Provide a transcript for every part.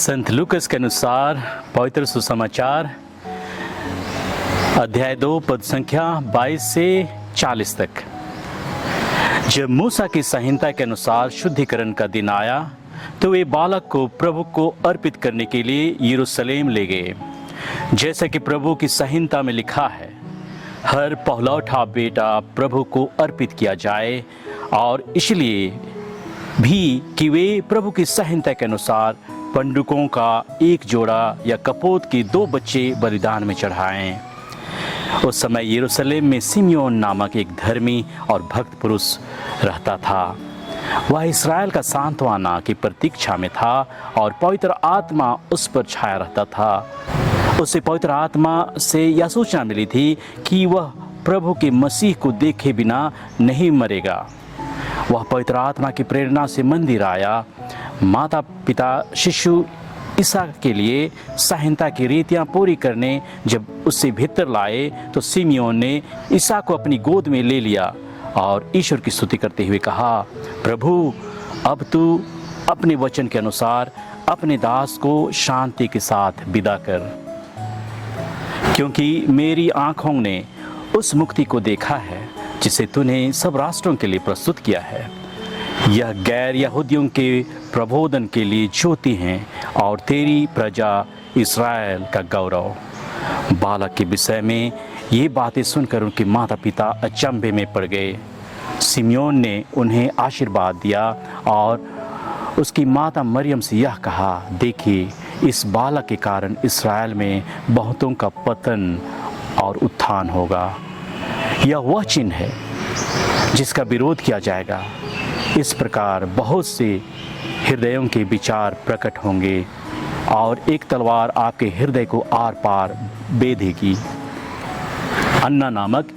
संत लूकस के अनुसार पवित्र सुसमाचार अध्याय 2 पद संख्या 22 से 40 तक। जब मूसा की संहिता के अनुसार शुद्धिकरण का दिन आया तो वे बालक को प्रभु को अर्पित करने के लिए यरूशलेम ले गए। जैसा कि प्रभु की संहिता में लिखा है, हर पहलौठा बेटा प्रभु को अर्पित किया जाए, और इसलिए भी कि वे प्रभु की संहिता के अनुसार पंडुकों का एक जोड़ा या कपोत के 2 बच्चे बलिदान में चढ़ाएं। उस समय यरूशलेम में सिमियोन नामक एक धर्मी और भक्त पुरुष रहता था। वह इस्राएल का सांत्वना की प्रतीक्षा में था और पवित्र आत्मा उस पर छाया रहता था। उसे पवित्र आत्मा से यह सूचना मिली थी कि वह प्रभु के मसीह को देखे बिना नहीं मरेगा। वह पवित्र आत्मा की प्रेरणा से मंदिर आया। माता पिता शिशु ईसा के लिए संहिता की रीतियां पूरी करने जब उससे भीतर लाए तो सिमियोन ने ईसा को अपनी गोद में ले लिया और ईश्वर की स्तुति करते हुए कहा, प्रभु, अब तू अपने वचन के अनुसार अपने दास को शांति के साथ विदा कर, क्योंकि मेरी आँखों ने उस मुक्ति को देखा है जिसे तूने सब राष्ट्रों के लिए प्रस्तुत किया है। यह गैर यहूदियों के प्रबोधन के लिए ज्योति हैं और तेरी प्रजा इस्राएल का गौरव। बालक के विषय में ये बातें सुनकर उनके माता पिता अचंभे में पड़ गए। सिमियोन ने उन्हें आशीर्वाद दिया और उसकी माता मरियम से यह कहा, देखिए, इस बालक के कारण इस्राएल में बहुतों का पतन और उत्थान होगा। यह वह चिन्ह है जिसका विरोध किया जाएगा। इस प्रकार बहुत से हृदयों के विचार प्रकट होंगे और एक तलवार आपके हृदय को आर पार बेधेगी। अन्ना नामक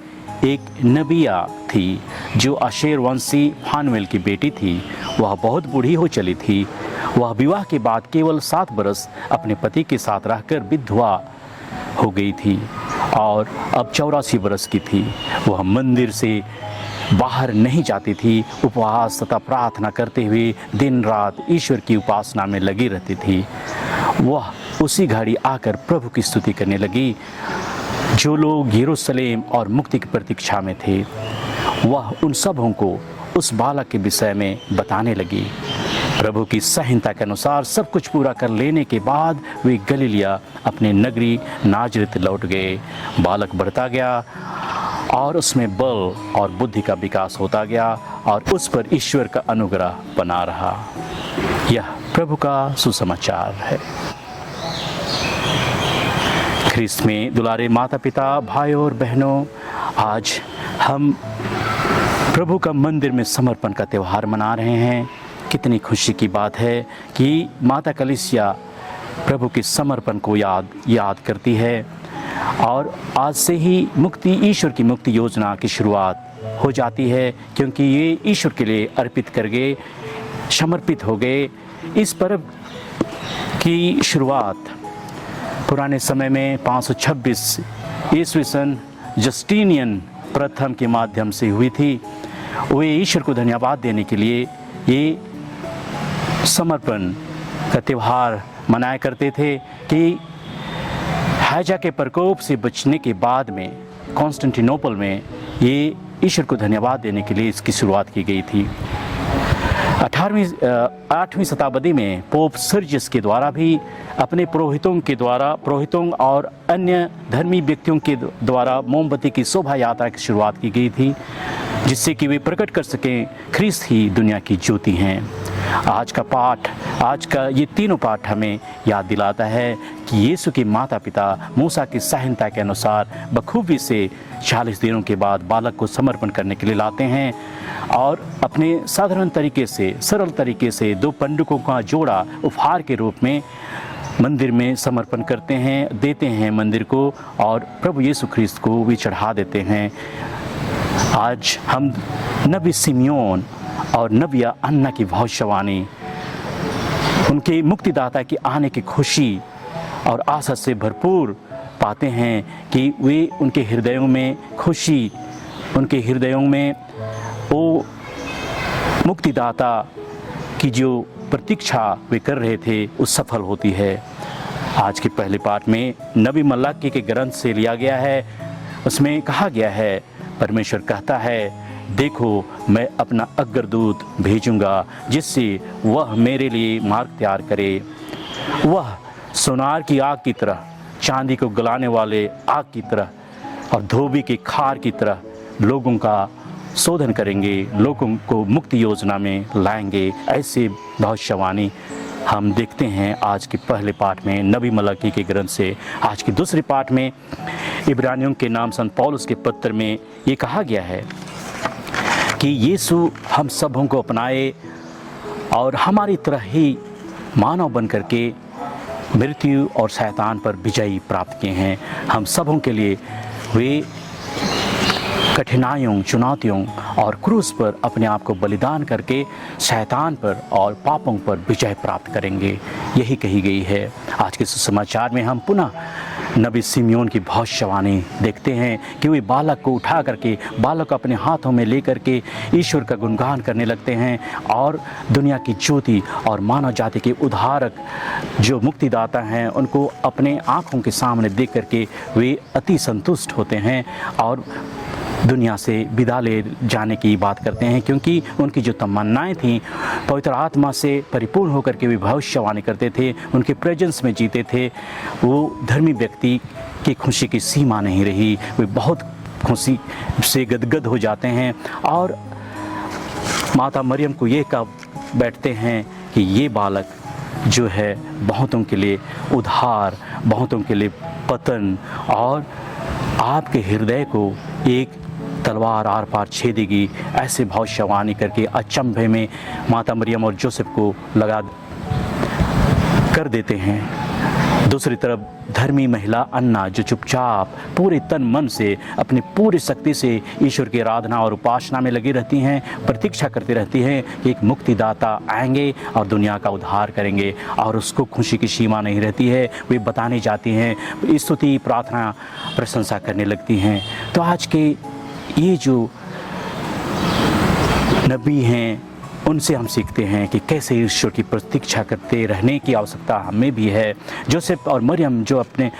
एक नबिया थी जो आशेर वंशी फानुएल की बेटी थी। वह बहुत बूढ़ी हो चली थी। वह विवाह के बाद केवल 7 बरस अपने पति के साथ रहकर विधवा हो गई थी और अब 84 बरस की थी। वह मंदिर से बाहर नहीं जाती थी। उपवास तथा प्रार्थना करते हुए दिन रात ईश्वर की उपासना में लगी रहती थी। वह उसी घड़ी आकर प्रभु की स्तुति करने लगी। जो लोग यरूशलेम और मुक्ति की प्रतीक्षा में थे, वह उन सबों को उस बालक के विषय में बताने लगी। प्रभु की संहिता के अनुसार सब कुछ पूरा कर लेने के बाद वे गलीलिया अपने नगरी नाजरत लौट गए। बालक बढ़ता गया और उसमें बल और बुद्धि का विकास होता गया और उस पर ईश्वर का अनुग्रह बना रहा। यह प्रभु का सुसमाचार है। ख्रिस्त में दुलारे माता पिता, भाइयों और बहनों, आज हम प्रभु का मंदिर में समर्पण का त्यौहार मना रहे हैं। कितनी खुशी की बात है कि माता कलीसिया प्रभु के समर्पण को याद करती है और आज से ही ईश्वर की मुक्ति योजना की शुरुआत हो जाती है, क्योंकि ये ईश्वर के लिए अर्पित कर गए, समर्पित हो गए। इस पर्व की शुरुआत पुराने समय में 526 ईस्वी सन जस्टिनियन प्रथम के माध्यम से हुई थी। वे ईश्वर को धन्यवाद देने के लिए ये समर्पण का त्यौहार मनाया करते थे कि हैजा के प्रकोप से बचने के बाद में कॉन्स्टेंटिनोपल में ये ईश्वर को धन्यवाद देने के लिए इसकी शुरुआत की गई थी। 8वीं शताब्दी में पोप सर्जियस के द्वारा भी अपने पुरोहितों और अन्य धर्मी व्यक्तियों के द्वारा मोमबत्ती की शोभा यात्रा की शुरुआत की गई थी, जिससे कि वे प्रकट कर सकें ख्रिस्त ही दुनिया की ज्योति हैं। आज का ये तीनों पाठ हमें याद दिलाता है कि यीशु के माता पिता मूसा की संहिता के अनुसार बखूबी से 40 दिनों के बाद बालक को समर्पण करने के लिए लाते हैं और अपने साधारण तरीके से, सरल तरीके से 2 पंडुकों का जोड़ा उपहार के रूप में मंदिर में समर्पण करते हैं, देते हैं मंदिर को, और प्रभु यीशु ख्रिस्त को भी चढ़ा देते हैं। आज हम नबी सिमियोन और नबिया अन्ना की भविष्यवाणी, उनके मुक्तिदाता की आने की खुशी और आशा से भरपूर पाते हैं कि वे उनके हृदयों में खुशी, उनके हृदयों में वो मुक्तिदाता की जो प्रतीक्षा वे कर रहे थे वो सफल होती है। आज के पहले पाठ में नबी मलाकी के ग्रंथ से लिया गया है। उसमें कहा गया है, परमेश्वर कहता है, देखो मैं अपना अग्रदूत भेजूंगा जिससे वह मेरे लिए मार्ग तैयार करे। वह सोनार की आग की तरह, चांदी को गलाने वाले आग की तरह और धोबी की खार की तरह लोगों का शोधन करेंगे, लोगों को मुक्ति योजना में लाएंगे। ऐसे भविष्यवाणी हम देखते हैं आज के पहले पाठ में नबी मलाकी के ग्रंथ से। आज के दूसरे पाठ में इब्रानियों के नाम संत पौलुस के पत्र में ये कहा गया है कि यीशु हम सबों को अपनाए और हमारी तरह ही मानव बन करके मृत्यु और शैतान पर विजय प्राप्त किए हैं। हम सबों के लिए वे कठिनाइयों, चुनौतियों और क्रूस पर अपने आप को बलिदान करके शैतान पर और पापों पर विजय प्राप्त करेंगे, यही कही गई है। आज के सुसमाचार में हम पुनः नबी सिमयोन की भविष्यवाणी देखते हैं कि वे बालक को उठा करके, बालक को अपने हाथों में लेकर के ईश्वर का गुणगान करने लगते हैं और दुनिया की ज्योति और मानव जाति के उद्धारक जो मुक्तिदाता हैं उनको अपने आँखों के सामने देख करके वे अति संतुष्ट होते हैं और दुनिया से विदा ले जाने की बात करते हैं, क्योंकि उनकी जो तमन्नाएं थीं पवित्र आत्मा से परिपूर्ण होकर के वे भविष्यवाणी करते थे, उनके प्रेजेंस में जीते थे। वो धर्मी व्यक्ति की खुशी की सीमा नहीं रही, वे बहुत खुशी से गदगद हो जाते हैं और माता मरियम को ये कह बैठते हैं कि ये बालक जो है बहुतों के लिए उद्धार, बहुतों के लिए पतन और आपके हृदय को एक तलवार आर पार छेदेगी, ऐसे भविष्यवाणी करके अचंभे में माता मरियम और जोसेफ को लगा कर देते हैं। दूसरी तरफ धर्मी महिला अन्ना जो चुपचाप पूरे तन मन से अपनी पूरी शक्ति से ईश्वर की आराधना और उपासना में लगी रहती हैं, प्रतीक्षा करती रहती हैं कि एक मुक्तिदाता आएंगे और दुनिया का उद्धार करेंगे, और उसको खुशी की सीमा नहीं रहती है। वे बताने जाती हैं, स्तुति प्रार्थना प्रशंसा करने लगती हैं। तो आज के ये जो नबी हैं उनसे हम सीखते हैं कि कैसे ईश्वर की प्रतीक्षा करते रहने की आवश्यकता हमें भी है। जोसेफ और मरियम जो अपने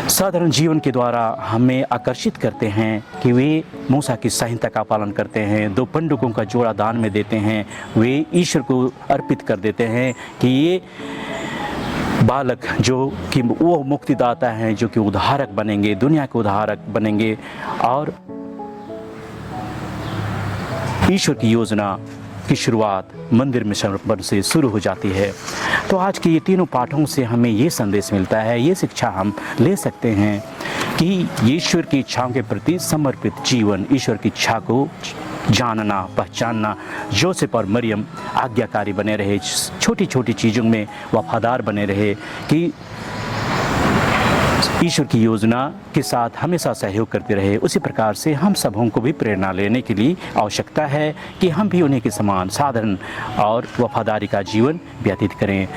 साधारण जीवन के द्वारा हमें आकर्षित करते हैं कि वे मूसा की संहिता का पालन करते हैं, 2 पंडुकों का जोड़ा दान में देते हैं, वे ईश्वर को अर्पित कर देते हैं कि ये बालक जो कि वो मुक्तिदाता हैं, जो कि उद्धारक बनेंगे, दुनिया के उद्धारक बनेंगे और ईश्वर की योजना की शुरुआत मंदिर में समर्पण से शुरू हो जाती है। तो आज के ये तीनों पाठों से हमें ये संदेश मिलता है, ये शिक्षा हम ले सकते हैं कि ईश्वर की इच्छाओं के प्रति समर्पित जीवन, ईश्वर की इच्छा को जानना, पहचानना। जोसेफ और मरियम आज्ञाकारी बने रहे, छोटी छोटी चीज़ों में वफादार बने रहे कि ईश्वर की योजना के साथ हमेशा सहयोग करते रहे। उसी प्रकार से हम सबों को भी प्रेरणा लेने के लिए आवश्यकता है कि हम भी उन्हीं के समान साधारण और वफादारी का जीवन व्यतीत करें।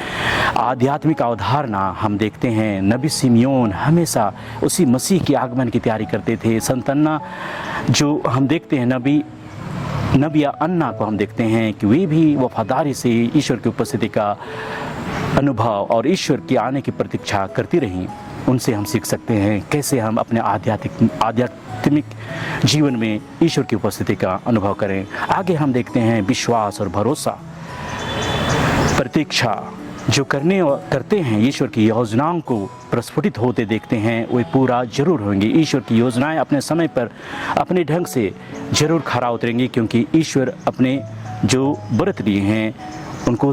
आध्यात्मिक अवधारणा हम देखते हैं, नबी सिमयोन हमेशा उसी मसीह के आगमन की तैयारी करते थे। संतन्ना जो हम देखते हैं, नबिया अन्ना को हम देखते हैं कि वे भी वफादारी से ईश्वर की उपस्थिति का अनुभव और ईश्वर के आने की प्रतीक्षा करती रहीं। उनसे हम सीख सकते हैं कैसे हम अपने आध्यात्मिक जीवन में ईश्वर की उपस्थिति का अनुभव करें। आगे हम देखते हैं विश्वास और भरोसा, प्रतीक्षा जो करते हैं, ईश्वर की योजनाओं को प्रस्फुटित होते देखते हैं, वे पूरा जरूर होंगी। ईश्वर की योजनाएं अपने समय पर अपने ढंग से जरूर खरा उतरेंगी, क्योंकि ईश्वर अपने जो व्रत लिए हैं उनको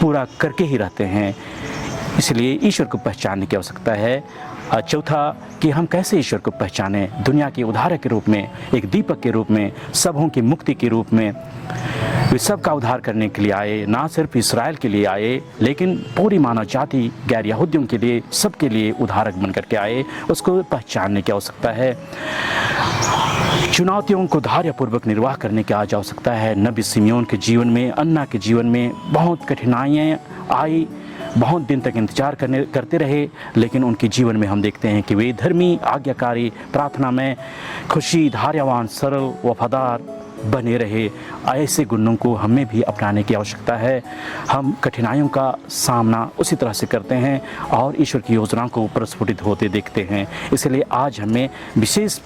पूरा करके ही रहते हैं। इसलिए ईश्वर को पहचानने की आवश्यकता है। चौथा कि हम कैसे ईश्वर को पहचानें, दुनिया के उद्धारक के रूप में, एक दीपक के रूप में, सबों की मुक्ति के रूप में। वे सबका उद्धार करने के लिए आए, ना सिर्फ इस्राएल के लिए आए लेकिन पूरी मानव जाति, गैर यहूदियों के लिए, सबके लिए उद्धारक बन करके आए। उसको पहचानने की आवश्यकता है। चुनौतियों को धैर्यपूर्वक निर्वाह करने की आज आवश्यकता है। नबी सिमयोन के जीवन में, अन्ना के जीवन में बहुत कठिनाइयाँ आई, बहुत दिन तक इंतजार करते रहे, लेकिन उनके जीवन में हम देखते हैं कि वे धर्मी, आज्ञाकारी, प्रार्थना में खुशी, धैर्यवान, सरल, वफादार बने रहे। ऐसे गुणों को हमें भी अपनाने की आवश्यकता है। हम कठिनाइयों का सामना उसी तरह से करते हैं और ईश्वर की योजनाओं को प्रस्फुटित होते देखते हैं। इसलिए आज हमें विशेष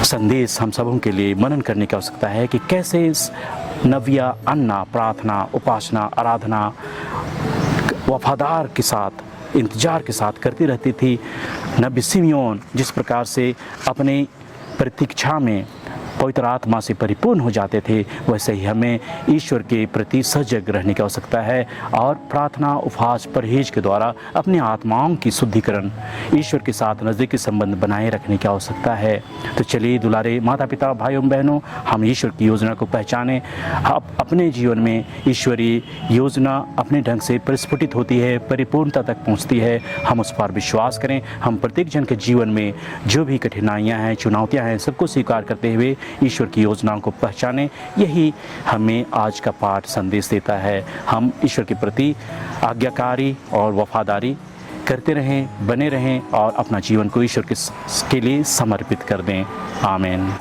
संदेश हम सबों के लिए मनन करने की आवश्यकता है कि कैसे इस नव्या अन्ना, प्रार्थना, उपासना, आराधना वफादार के साथ, इंतजार के साथ करती रहती थी। नबी सिमियोन जिस प्रकार से अपने प्रतीक्षा में पवित्र आत्मा से परिपूर्ण हो जाते थे, वैसे ही हमें ईश्वर के प्रति सजग रहने की आवश्यकता है और प्रार्थना, उपवास, परहेज के द्वारा अपनी आत्माओं की शुद्धिकरण, ईश्वर के साथ नज़दीकी संबंध बनाए रखने की आवश्यकता है। तो चलिए दुलारे माता पिता, भाइयों बहनों, हम ईश्वर की योजना को पहचानें। अपने जीवन में ईश्वरीय योजना अपने ढंग से प्रस्फुटित होती है, परिपूर्णता तक पहुँचती है। हम उस पर विश्वास करें। हम प्रत्येक जन के जीवन में जो भी कठिनाइयाँ हैं, चुनौतियाँ हैं, सबको स्वीकार करते हुए ईश्वर की योजनाओं को पहचानें। यही हमें आज का पाठ संदेश देता है। हम ईश्वर के प्रति आज्ञाकारी और वफादारी करते रहें, बने रहें और अपना जीवन को ईश्वर के लिए समर्पित कर दें। आमीन।